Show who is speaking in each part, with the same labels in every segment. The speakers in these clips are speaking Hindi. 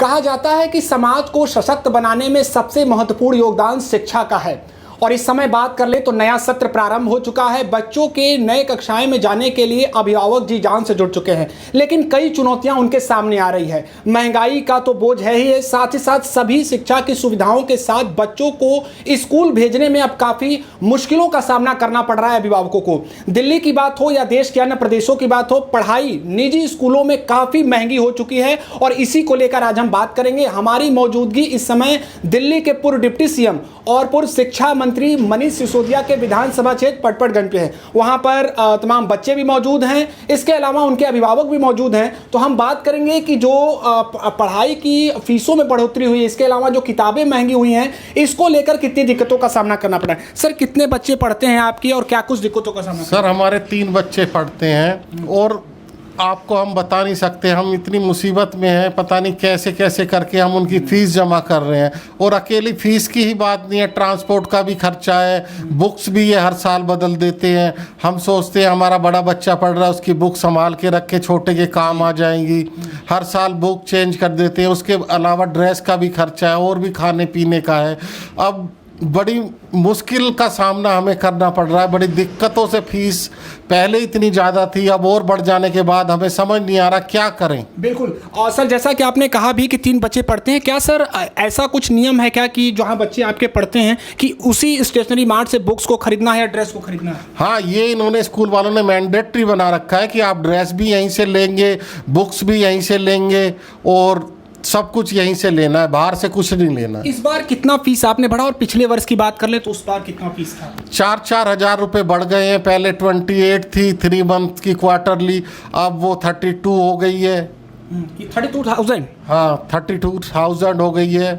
Speaker 1: कहा जाता है कि समाज को सशक्त बनाने में सबसे महत्वपूर्ण योगदान शिक्षा का है। और इस समय बात कर ले तो नया सत्र प्रारंभ हो चुका है। बच्चों के नए कक्षाएं में जाने के लिए अभिभावक जी जान से जुड़ चुके हैं, लेकिन कई चुनौतियां उनके सामने आ रही है। महंगाई का तो बोझ है ही है, साथ ही साथ सभी शिक्षा की सुविधाओं के साथ बच्चों को स्कूल भेजने में अब काफ़ी मुश्किलों का सामना करना पड़ रहा है अभिभावकों को। दिल्ली की बात हो या देश के अन्य प्रदेशों की बात हो, पढ़ाई निजी स्कूलों में काफ़ी महंगी हो चुकी है और इसी को लेकर आज हम बात करेंगे। हमारी मौजूदगी इस समय दिल्ली के पूर्व डिप्टी सीएम और पूर्व शिक्षा मंत्री मनीष सिसोदिया के विधानसभा क्षेत्र पटपड़गंज पे है। वहां पर तमाम बच्चे भी मौजूद हैं, इसके अलावा उनके अभिभावक भी मौजूद हैं। तो हम बात करेंगे कि जो पढ़ाई की फीसों में बढ़ोतरी हुई है, इसके अलावा जो किताबें महंगी हुई हैं, इसको लेकर कितनी दिक्कतों का सामना करना पड़ा है। सर, कितने बच्चे पढ़ते हैं आपकी और क्या कुछ दिक्कतों का सामना?
Speaker 2: सर, हमारे 3 बच्चे पढ़ते हैं और आपको हम बता नहीं सकते, हम इतनी मुसीबत में हैं, पता नहीं कैसे कैसे करके हम उनकी फ़ीस जमा कर रहे हैं। और अकेली फ़ीस की ही बात नहीं है, ट्रांसपोर्ट का भी खर्चा है, बुक्स भी ये हर साल बदल देते हैं। हम सोचते हैं हमारा बड़ा बच्चा पढ़ रहा है, उसकी बुक संभाल के रखे, छोटे के काम आ जाएंगी। हर साल बुक चेंज कर देते हैं। उसके अलावा ड्रेस का भी खर्चा है और भी खाने पीने का है। अब बड़ी मुश्किल का सामना हमें करना पड़ रहा है, बड़ी दिक्कतों से। फीस पहले इतनी ज़्यादा थी, अब और बढ़ जाने के बाद हमें समझ नहीं आ रहा क्या करें।
Speaker 1: बिल्कुल। और सर, जैसा कि आपने कहा भी कि 3 बच्चे पढ़ते हैं, क्या सर ऐसा कुछ नियम है क्या कि जहां बच्चे आपके पढ़ते हैं कि उसी स्टेशनरी मार्ट से बुक्स को खरीदना है या ड्रेस को खरीदना है?
Speaker 2: हाँ, ये इन्होंने स्कूल वालों ने मैंडेटरी बना रखा है कि आप ड्रेस भी यहीं से लेंगे, बुक्स भी यहीं से लेंगे और सब कुछ यहीं से लेना है, बाहर से कुछ नहीं लेना।
Speaker 1: इस बार कितना फीस आपने बढ़ा और पिछले वर्ष की बात कर ले तो उस बार कितना फीस था?
Speaker 2: 4-4 हज़ार रुपये बढ़ गए हैं। पहले 28 थी 3 मंथ की क्वार्टरली, अब वो 32 हो गई है।
Speaker 1: 32,000?
Speaker 2: हाँ, 32,000 हो गई है।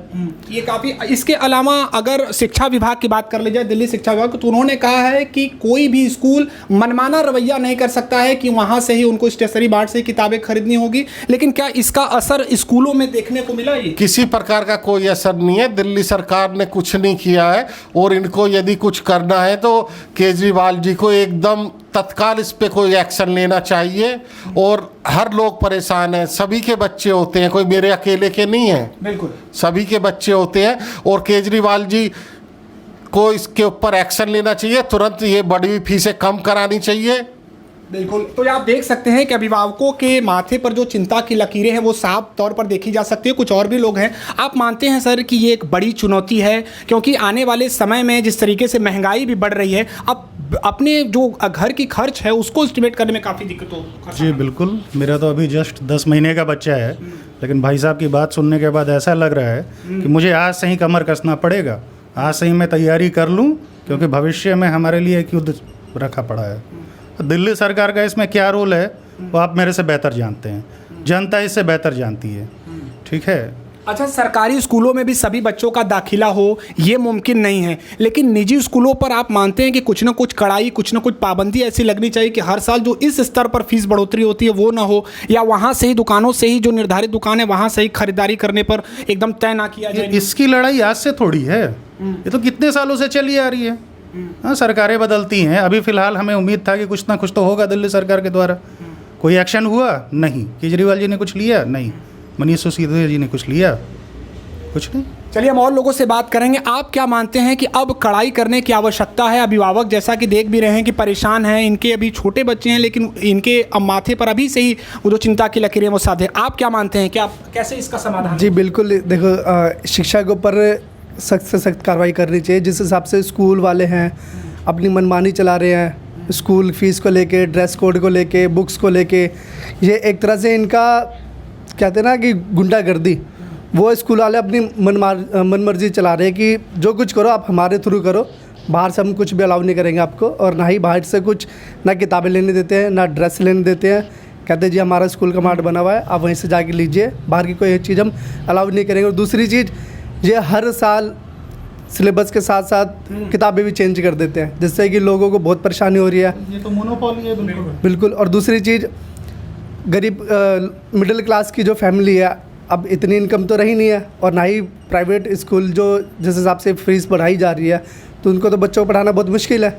Speaker 1: ये काफ़ी। इसके अलावा अगर शिक्षा विभाग की बात कर ली जाए, दिल्ली शिक्षा विभाग, तो उन्होंने कहा है कि कोई भी स्कूल मनमाना रवैया नहीं कर सकता है कि वहाँ से ही उनको स्टेशनरी मार्ट से किताबें खरीदनी होगी। लेकिन क्या इसका असर स्कूलों में देखने को मिला? ये
Speaker 2: किसी प्रकार का कोई असर नहीं है। दिल्ली सरकार ने कुछ नहीं किया है और इनको यदि कुछ करना है तो केजरीवाल जी को एकदम तत्काल इस पे कोई एक्शन लेना चाहिए। और हर लोग परेशान हैं, सभी के बच्चे होते हैं, कोई मेरे अकेले के नहीं हैं।
Speaker 1: बिल्कुल, सभी
Speaker 2: के बच्चे होते हैं और केजरीवाल जी को इसके ऊपर एक्शन लेना चाहिए। तुरंत ये बढ़ी हुई फीसें कम करानी चाहिए।
Speaker 1: बिल्कुल। तो आप देख सकते हैं कि अभिभावकों के माथे पर जो चिंता की लकीरें हैं वो साफ तौर पर देखी जा सकती है। कुछ और भी लोग हैं। आप मानते हैं सर कि ये एक बड़ी चुनौती है, क्योंकि आने वाले समय में जिस तरीके से महंगाई भी बढ़ रही है, अब अपने जो घर की खर्च है उसको एस्टिमेट करने में काफ़ी दिक्कत हो?
Speaker 3: जी बिल्कुल। मेरा तो अभी जस्ट 10 महीने का बच्चा है, लेकिन भाई साहब की बात सुनने के बाद ऐसा लग रहा है कि मुझे आज से ही कमर कसना पड़ेगा, आज से ही मैं तैयारी कर लूँ, क्योंकि भविष्य में हमारे लिए एक युद्ध रखा पड़ा है। दिल्ली सरकार का इसमें क्या रोल है वो आप मेरे से बेहतर जानते हैं, जनता इससे बेहतर जानती है। ठीक है।
Speaker 1: अच्छा, सरकारी स्कूलों में भी सभी बच्चों का दाखिला हो ये मुमकिन नहीं है, लेकिन निजी स्कूलों पर आप मानते हैं कि कुछ ना कुछ कड़ाई, कुछ ना कुछ पाबंदी ऐसी लगनी चाहिए कि हर साल जो इस स्तर पर फीस बढ़ोतरी होती है वो ना हो, या वहाँ से ही दुकानों से ही जो निर्धारित दुकान है वहाँ से ही खरीदारी करने पर एकदम तय ना किया जाए?
Speaker 3: इसकी लड़ाई आज से थोड़ी है, ये तो कितने सालों से चली आ रही है। हाँ, सरकारें बदलती हैं। अभी फ़िलहाल हमें उम्मीद था कि कुछ ना कुछ तो होगा दिल्ली सरकार के द्वारा। कोई एक्शन हुआ नहीं। केजरीवाल जी ने कुछ लिया नहीं, मनीष सिसोदिया जी ने कुछ लिया, कुछ नहीं।
Speaker 1: चलिए हम और लोगों से बात करेंगे। आप क्या मानते हैं कि अब कड़ाई करने की आवश्यकता है? अभिभावक जैसा कि देख भी रहे हैं कि परेशान हैं, इनके अभी छोटे बच्चे हैं, लेकिन इनके अब माथे पर अभी से ही वो जो चिंता की लकीरें वो साधे। आप क्या मानते हैं कि आप कैसे इसका समाधान?
Speaker 4: जी बिल्कुल। देखो, शिक्षा के ऊपर सख्त से सख्त कार्रवाई करनी चाहिए। जिस हिसाब से स्कूल वाले हैं अपनी मनमानी चला रहे हैं, स्कूल फीस को लेके, ड्रेस कोड को लेके, बुक्स को लेके, ये एक तरह से इनका कहते हैं ना कि गुंडागर्दी, वो स्कूल वाले अपनी मनमर्जी चला रहे हैं कि जो कुछ करो आप हमारे थ्रू करो, बाहर से हम कुछ भी अलाउ नहीं करेंगे आपको। और ना ही बाहर से कुछ, ना किताबें लेने देते हैं, ना ड्रेस लेने देते हैं। कहते हैं जी हमारा स्कूल का मार्ट बना हुआ है, आप वहीं से जाके लीजिए, बाहर की कोई चीज़ हम अलाउ नहीं करेंगे। और दूसरी चीज़, ये हर साल सिलेबस के साथ साथ किताबें भी चेंज कर देते हैं, जिससे कि लोगों को बहुत परेशानी हो रही है।
Speaker 3: ये तो मोनोपोली है।
Speaker 4: बिल्कुल। और दूसरी चीज़, गरीब मिडिल क्लास की जो फैमिली है, अब इतनी इनकम तो रही नहीं है, और ना ही प्राइवेट स्कूल जो जिस हिसाब से फीस बढ़ाई जा रही है, तो उनको तो बच्चों को पढ़ाना बहुत मुश्किल है।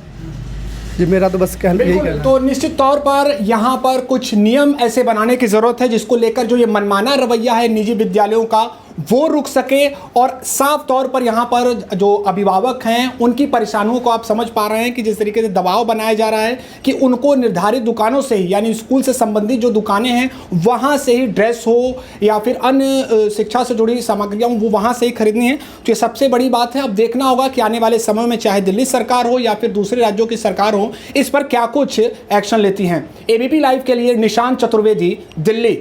Speaker 4: जी मेरा तो बस कहना यही
Speaker 1: बिल्कुल,
Speaker 4: कहना है।
Speaker 1: तो निश्चित तौर पर यहाँ पर कुछ नियम ऐसे बनाने की जरूरत है जिसको लेकर जो ये मनमाना रवैया है निजी विद्यालयों का वो रुक सके, और साफ तौर पर यहाँ पर जो अभिभावक हैं उनकी परेशानियों को आप समझ पा रहे हैं कि जिस तरीके से दबाव बनाया जा रहा है कि उनको निर्धारित दुकानों से ही, यानी स्कूल से संबंधित जो दुकानें हैं वहाँ से ही ड्रेस हो या फिर अन्य शिक्षा से जुड़ी सामग्रियाँ वो वहाँ से ही खरीदनी है। तो ये सबसे बड़ी बात है। अब देखना होगा कि आने वाले समय में चाहे दिल्ली सरकार हो या फिर दूसरे राज्यों की सरकार हो, इस पर क्या कुछ एक्शन लेती हैं। एबीपी लाइव के लिए निशांत चतुर्वेदी, दिल्ली।